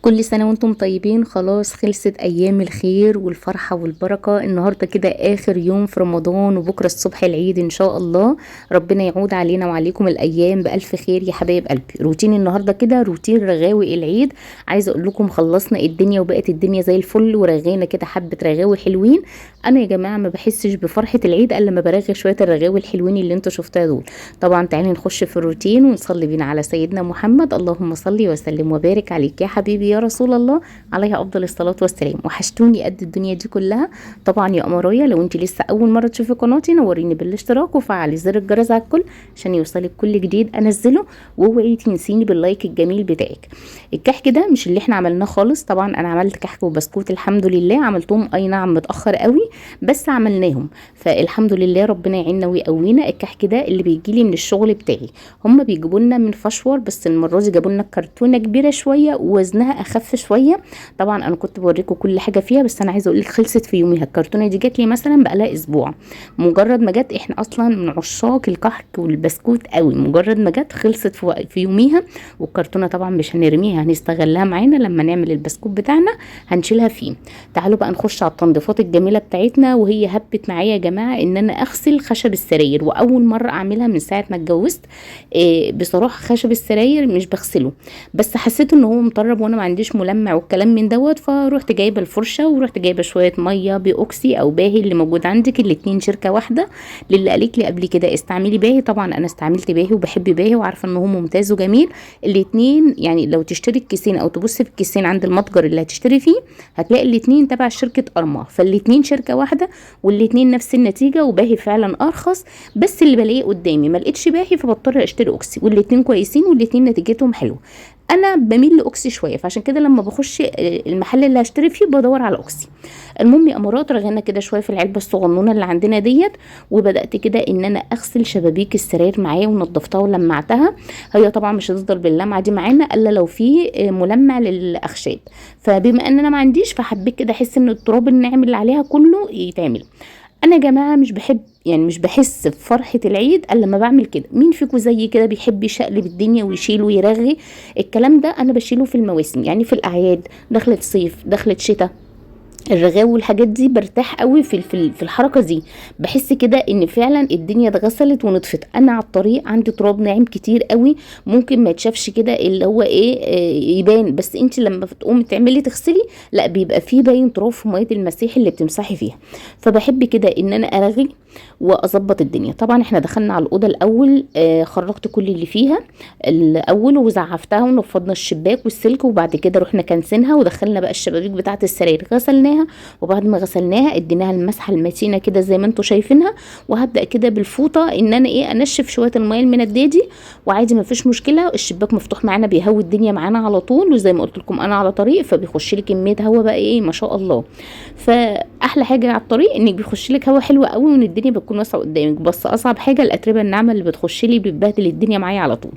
كل سنة وانتم طيبين. خلاص خلصت ايام الخير والفرحة والبركة. النهاردة كده اخر يوم في رمضان وبكرة الصبح العيد ان شاء الله. ربنا يعود علينا وعليكم الايام بالف خير يا حبايب قلبي. روتين النهاردة كده روتين رغاوي العيد. عايزة اقول لكم خلصنا الدنيا وبقت الدنيا زي الفل ورغينا كده حبة رغاوي حلوين. انا يا جماعة ما بحسش بفرحة العيد الا لما برغي شوية الرغاوي الحلوين اللي انتوا شفتها دول. طبعا تعالي نخش في الروتين ونصلي بينا على سيدنا محمد. اللهم صل وسلم وبارك عليك يا حبيبي يا رسول الله، عليه افضل الصلاه والسلام. وحشتوني قد الدنيا دي كلها. طبعا يا قمرايه لو انت لسه اول مره تشوفي قناتي نوريني بالاشتراك وفعلي زر الجرس على الكل عشان يوصلك كل جديد انزله. واوعي تنسيني باللايك الجميل بتاعك. الكحك ده مش اللي احنا عملناه خالص. طبعا انا عملت كحك وبسكوت الحمد لله، عملتهم اي نعم متاخر قوي بس عملناهم فالحمد لله. ربنا يعيننا ويقوينا. الكحك ده اللي بيجيلي من الشغل بتاعي، هم بيجيبوا لنا من فشور بس المره دي جابوا لنا كرتونه كبيره شويه ووزنها اخف شويه. طبعا انا كنت بوريكم كل حاجه فيها بس انا عايزه اقول لك خلصت في يوميها. الكرتونه دي جات لي مثلا بقالها اسبوع. مجرد ما جت، احنا اصلا من عشاق الكحك والبسكوت قوي، مجرد ما جت خلصت في يوميها. والكرتونه طبعا مش هنرميها، هنستغلها معانا لما نعمل البسكوت بتاعنا هنشيلها فيه. تعالوا بقى نخش على التنظيفات الجميله بتاعتنا. وهي هبت معايا يا جماعه ان انا اغسل خشب السراير، واول مره اعملها من ساعه ما اتجوزت. بصراحه خشب السراير مش بغسله بس حسيت ان هو مطرب وانا ما عنديش ملمع والكلام من دوت. فروحت جايبه الفرشه ورحت جايبه شويه ميه باوكسي او باهي اللي موجود عندك، الاتنين شركه واحده. للي قالك لي قبل كده استعملي باهي، طبعا انا استعملت باهي وبحب باهي وعارفه ان هو ممتاز وجميل. الاتنين يعني لو تشتري الكيسين او تبص في الكيسين عند المتجر اللي هتشتري فيه هتلاقي الاتنين تبع شركه ارما، فالاتنين شركه واحده والاتنين نفس النتيجه. وباهي فعلا ارخص بس اللي بلاقيه قدامي ما لقيتش باهي فبضطر اشتري اوكسي، والاتنين كويسين والاتنين نتيجتهم حلوه. انا بميل لاوكسي شويه فعشان كده لما بخش المحل اللي هشتري فيه بدور على اوكسي. المهم يا امارات رغينا كده شويه في العلبه الصغنونه اللي عندنا ديت. وبدات كده ان انا اغسل شبابيك السراير معايا ونضفتها ولمعتها. هي طبعا مش هتفضل باللمعه دي معانا الا لو في ملمع للاخشاب، فبما ان انا ما عنديش فحبيت كده احس ان التراب الناعم اللي عليها كله يتعمل. انا يا جماعه مش بحب يعني مش بحس بفرحه العيد الا لما بعمل كده. مين فيكم زي كده بيحب يشقلب الدنيا ويشيل ويرغي؟ الكلام ده انا بشيله في المواسم، يعني في الاعياد، دخلت صيف دخلت شتاء، الرغاوي والحاجات دي برتاح قوي في الحركه دي. بحس كده ان فعلا الدنيا اتغسلت ونطفت. انا على الطريق عندي تراب ناعم كتير قوي ممكن ما يتشافش كده اللي هو ايه يبان، بس انت لما تقومي تعملي تغسلي لا بيبقى فيه باين تراب في ميه المسيح اللي بتمسحي فيها. فبحب كده ان انا ارغي واظبط الدنيا. طبعا احنا دخلنا على الاوضه الاول، خرجت كل اللي فيها الاول وزعفتها ونفضنا الشباك والسلك، وبعد كده رحنا كنسينها ودخلنا بقى الشبابيك بتاعه السراير غسلناها. وبعد ما غسلناها اديناها المسحه المتينه كده زي ما انتم شايفينها. وهبدا كده بالفوطه ان انا انشف شويه الميه المنديه دي. وعادي ما فيش مشكله، الشباك مفتوح معانا بيهوي الدنيا معانا على طول. وزي ما قلت لكم انا على طريق فبيخش لي كميه هوا بقى ما شاء الله. فاحلى حاجه على الطريق انك بيخش لك هوا حلو قوي وان الدنيا بتكون واسعه قدامك. بس اصعب حاجه الاتربه الناعمه اللي بتخش لي بتبهدل الدنيا معايا على طول.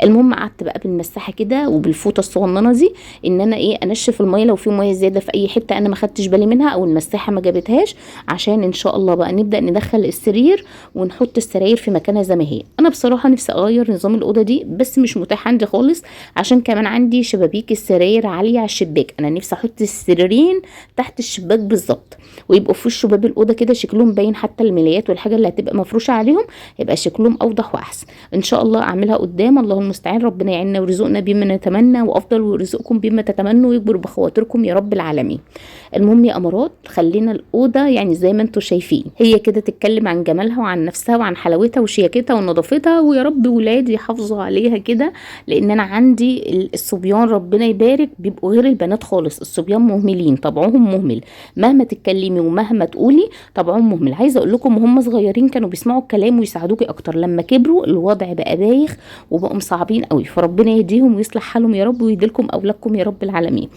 المهم قعدت بقى بالمساحه كده وبالفوطه الصغننه دي ان انا انشف الميه لو في ميه زياده في اي حته انا ما خدتش بالي منها او المساحه ما جابتهاش، عشان ان شاء الله بقى نبدا ندخل السرير ونحط السراير في مكانها زي ما هي. انا بصراحه نفسي اغير نظام الاوضه دي بس مش متاح عندي خالص، عشان كمان عندي شبابيك السراير عاليه على الشباك. انا نفسي احط السريرين تحت الشباك بالظبط ويبقوا في وش باب الاوضه كده شكلهم باين، حتى الملايات والحاجه اللي هتبقى مفروشه عليهم يبقى شكلهم اوضح واحسن. ان شاء الله اعملها قدام. الله المستعان. ربنا يعيننا ويرزقنا بما نتمنى وافضل ويرزقكم بما تتمنوا ويكبر بخواطركم يا رب العالمين. المهم يا امارات خلينا الاوضه يعني زي ما انتم شايفين هي كده تتكلم عن جمالها وعن نفسها وعن حلاوتها وشياكتها ونظافتها. ويا رب ولادي يحافظوا عليها كده، لان انا عندي الصبيان ربنا يبارك بيبقوا غير البنات خالص. الصبيان مهملين، طبعهم مهمل، مهما تتكلمي ومهما تقولي طبعهم مهمل. عايزه اقول لكم هم صغيرين كانوا بيسمعوا الكلام ويساعدوكي اكتر، لما كبروا الوضع بقى بايخ وبقوا صعبين قوي. فربنا يهديهم ويصلح حالهم يا رب ويهدي لكم اولادكم يا رب العالمين.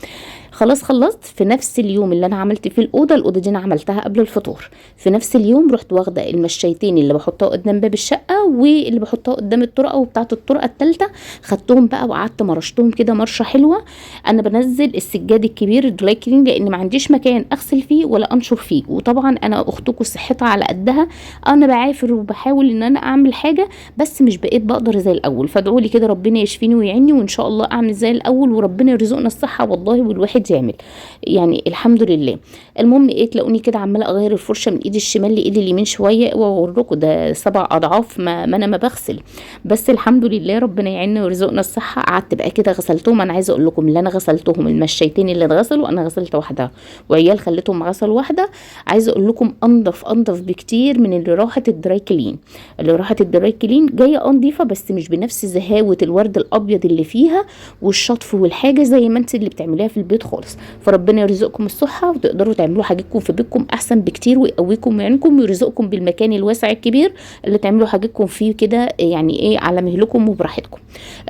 خلاص خلصت في نفس اليوم اللي انا عملت فيه الاوضه دي انا عملتها قبل الفطار. في نفس اليوم رحت واخده المشايتين اللي بحطها قدام باب الشقه واللي بحطها قدام الطرقه وبتاعه الطرقه الثالثه، خدتهم بقى وقعدت مرشتهم كده مرشه حلوه. انا بنزل السجاد الكبير الدراي كلين لان ما عنديش مكان اغسل فيه ولا انشر فيه، وطبعا انا اختكم صحتها على قدها، انا بعافر وبحاول ان انا اعمل حاجه بس مش بقيت بقدر زي الاول. فادعوا لي كده ربنا يشفيني ويعني، وان شاء الله اعمل زي الاول وربنا يرزقنا الصحه والله والواحد يعمل يعني الحمد لله. المهم ايه، تلاقوني كده عماله اغير الفرشه من ايدي الشمال لايدي اليمين شويه، واوريكم ده 7 اضعاف ما انا ما بغسل. بس الحمد لله ربنا يعيننا ويرزقنا الصحه. قعدت بقى كده غسلتهم. انا عايزه اقول لكم اللي انا غسلتهم المشيتين اللي اتغسلوا انا غسلت واحده، وعيال خليتهم غسل واحده. عايزه اقول لكم انضف بكتير من اللي راحت الدراي كلين. اللي راحت الدراي كلين جايه نضيفه بس مش بنفس زهاوه الورد الابيض اللي فيها والشطف والحاجه زي ما انت اللي بتعمليها في البيت خالص. فربنا يرزقكم الصحه وتقدروا تعملوا حاجتكم في بيتكم احسن بكتير، ويقويكم ويعينكم ويرزقكم بالمكان الواسع الكبير اللي تعملوا حاجتكم فيه كده يعني ايه على مهلكم وبراحتكم.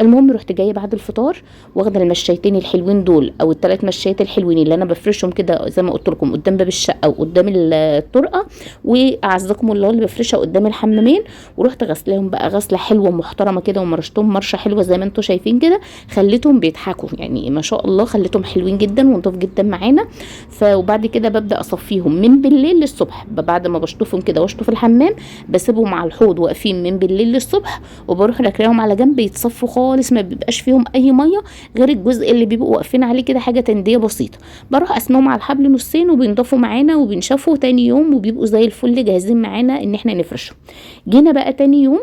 المهم رحت جايه بعد الفطار واخده المشايتين الحلوين دول او ال3 مشايات الحلوين اللي انا بفرشهم كده زي ما قلت لكم قدام باب الشقه وقدام الطرقه، واعزكم الله اللي بفرشها قدام الحمامين، ورحت غسلاهم بقى غسله حلوه محترمه كده ومرشتهم مرشه حلوه زي ما انتم شايفين كده. خليتهم بيضحكوا يعني ما شاء الله، خليتهم حلوين جدا ونضاف جدا معانا. وبعد كده ببدا اصفيهم من بالليل للصبح، بعد ما بشطفهم كده واشطف الحمام بسيبهم على الحوض واقفين من بالليل للصبح، وبروح راكناهم على جنب يتصفوا خالص، ما بيبقاش فيهم اي ميه غير الجزء اللي بيبقوا واقفين عليه كده حاجه تنديه بسيطه. بروح اسنهم على الحبل نصين وبينضفوا معانا وبينشفوا تاني يوم وبيبقوا زي الفل جاهزين معانا ان احنا نفرشهم. جينا بقى تاني يوم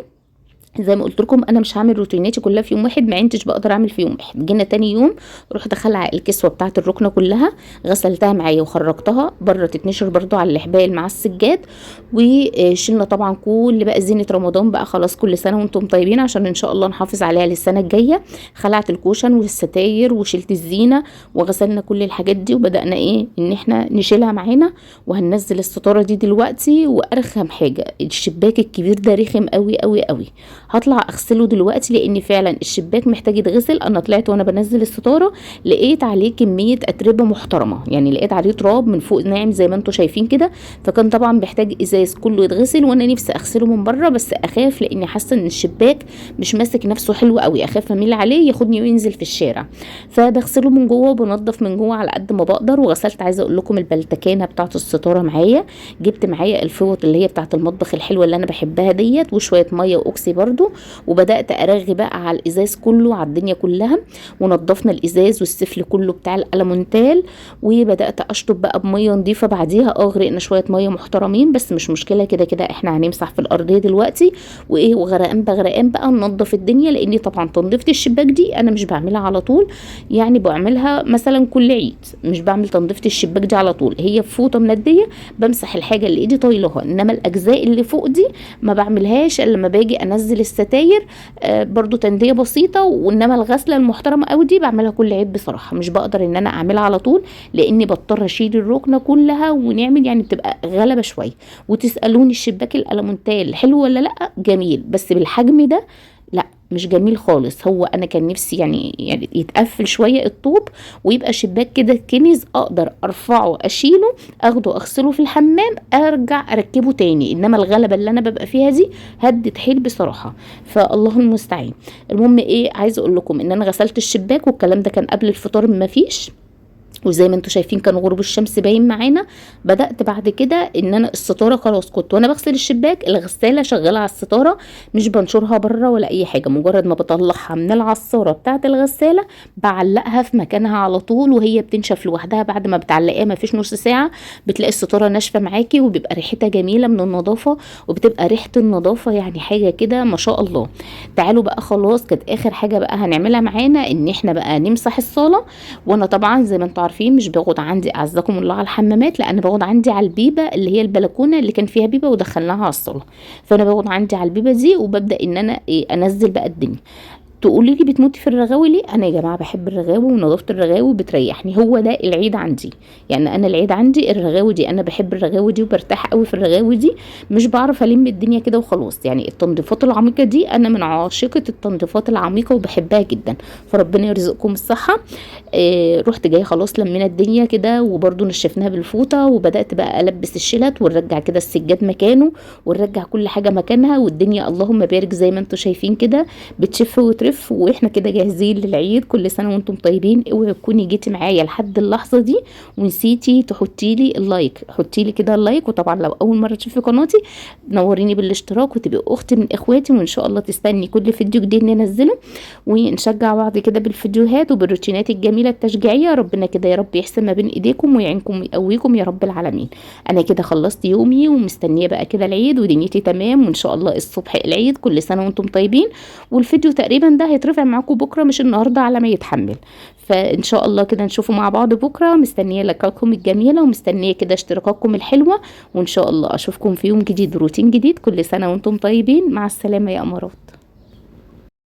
زي ما قلت لكم انا مش هعمل روتيناتي كلها في يوم واحد، ما عنديش بقدر اعمل في يوم واحد. جينا تاني يوم رحت خلع الكسوه بتاعه الركنه كلها، غسلتها معايا وخرجتها بره تتنشر برضو على الحبال مع السجاد. وشلنا طبعا كل بقى زينه رمضان بقى خلاص، كل سنه وانتم طيبين عشان ان شاء الله نحافظ عليها للسنه الجايه. خلعت الكوشن والستاير وشلت الزينه وغسلنا كل الحاجات دي، وبدانا ايه ان احنا نشيلها معانا. وهننزل الستاره دي دلوقتي. وارخم حاجه الشباك الكبير ده رخم قوي قوي قوي، هطلع اغسله دلوقتي لان فعلا الشباك محتاج يتغسل. انا طلعت وانا بنزل الستاره لقيت عليه كميه اتربه محترمه، يعني لقيت عليه تراب من فوق ناعم زي ما انتم شايفين كده، فكان طبعا محتاج ازاز كله يتغسل. وانا نفسي اغسله من بره بس اخاف لاني حاسه ان الشباك مش ماسك نفسه حلو قوي، اخاف اميل عليه ياخدني وينزل في الشارع. فبغسله من جوه وبنضف من جوه على قد ما بقدر. وغسلت عايزه اقول لكم البلتكانه بتاعه الستاره معايا، جبت معايا الفوط اللي هي بتاعه المطبخ الحلوه اللي انا بحبها ديت، وشويه ميه واوكسي برضو، وبدات ارغي بقى على الازاز كله على الدنيا كلها. ونضفنا الازاز والسفل كله بتاع الالمونتال، وبدات اشطب بقى بميه نظيفه بعديها. غرقنا شويه ميه محترمين بس مش مشكله، كده كده احنا هنمسح في الارضيه دلوقتي وايه، وغرقان بغرقان بقى ننضف الدنيا. لاني طبعا تنظيفه الشباك دي انا مش بعملها على طول، يعني بعملها مثلا كل عيد، مش بعمل تنظيفه الشباك دي على طول. هي فوطه منديه بمسح الحاجه اللي ايدي طايلها، انما الاجزاء اللي فوق دي ما بعملهاش الا لما باجي انزل الستاير برضو تنديه بسيطه. وانما الغسله المحترمه قوي دي بعملها كل عيد بصراحه، مش بقدر ان انا اعملها على طول لاني بضطر اشيل الركنه كلها ونعمل يعني بتبقى غلبه شويه. وتسالوني الشباك الالمونتال حلو ولا لا؟ جميل، بس بالحجم ده لا مش جميل خالص. هو انا كان نفسي يعني يتقفل شويه الطوب ويبقى شباك كده كنز اقدر ارفعه اشيله اخده اغسله في الحمام ارجع اركبه تاني، انما الغلبه اللي انا ببقى فيها دي هدت حيل بصراحه، فالله المستعان. المهم ايه، عايزه اقول لكم ان انا غسلت الشباك والكلام ده كان قبل الفطار ما فيش، وزي ما انتم شايفين كان غروب الشمس باين معانا. بدات بعد كده ان انا الستاره خلاص كنت وانا بغسل الشباك الغساله شغاله على الستاره، مش بنشرها بره ولا اي حاجه، مجرد ما بطلعها من العصاره بتاعه الغساله بعلقها في مكانها على طول وهي بتنشف لوحدها. بعد ما بتعلقيها ما فيش نص ساعه بتلاقي الستاره ناشفه معاكي وبيبقى ريحتها جميله من النظافه، وبتبقى ريحه النظافه يعني حاجه كده ما شاء الله. تعالوا بقى خلاص كانت اخر حاجه بقى هنعملها معانا ان احنا بقى نمسح الصاله. وانا طبعا زي ما انتم عارفين مش بقعد عندي اعزكم الله على الحمامات، لا انا بقعد عندي على البيبه اللي هي البلكونه اللي كان فيها بيبه ودخلناها على الصاله، فانا بقعد عندي على البيبه دي وببدا ان انا انزل بقى الدنيا. تقولي لي بتموتي في الرغاوي ليه؟ انا يا جماعه بحب الرغاوي، ونظافه الرغاوي بتريحني، هو ده العيد عندي. يعني انا العيد عندي الرغاوي دي، انا بحب الرغاوي دي وبرتاح قوي في الرغاوي دي. مش بعرف الم الدنيا كده وخلاص. يعني التنظيفات العميقه دي انا من عاشقه التنظيفات العميقه وبحبها جدا. فربنا يرزقكم الصحه. رحت جايه خلاص لمينا الدنيا كده، وبرده نشفناها بالفوطه، وبدات بقى البس الشلت ونرجع كده السجاد مكانه، ونرجع كل حاجه مكانها، والدنيا اللهم بارك زي ما انتم شايفين كده بتشف وترف، واحنا كده جاهزين للعيد. كل سنه وانتم طيبين. اوعي تكوني جيتي معايا لحد اللحظه دي ونسيتي تحطي لي اللايك، حطي لي كده اللايك. وطبعا لو اول مره تشوفي قناتي نوريني بالاشتراك وتبقي اختي من اخواتي، وان شاء الله تستني كل فيديو جديد ننزله، ونشجع بعض كده بالفيديوهات وبالروتينات الجميله التشجيعيه. ربنا كده يا رب يحسن ما بين ايديكم ويعينكم ويقويكم يا رب العالمين. انا كده خلصت يومي ومستنيه بقى كده العيد ودنيتي تمام، وان شاء الله الصبح العيد. كل سنه وانتم طيبين. والفيديو تقريبا ده هيترفع معاكم بكره مش النهارده على ما يتحمل، فان شاء الله كده نشوفه مع بعض بكره. مستنيه لايكاتكم الجميله ومستنيه كده اشتراكاتكم الحلوه، وان شاء الله اشوفكم في يوم جديد وروتين جديد. كل سنه وانتم طيبين. مع السلامه يا امارات.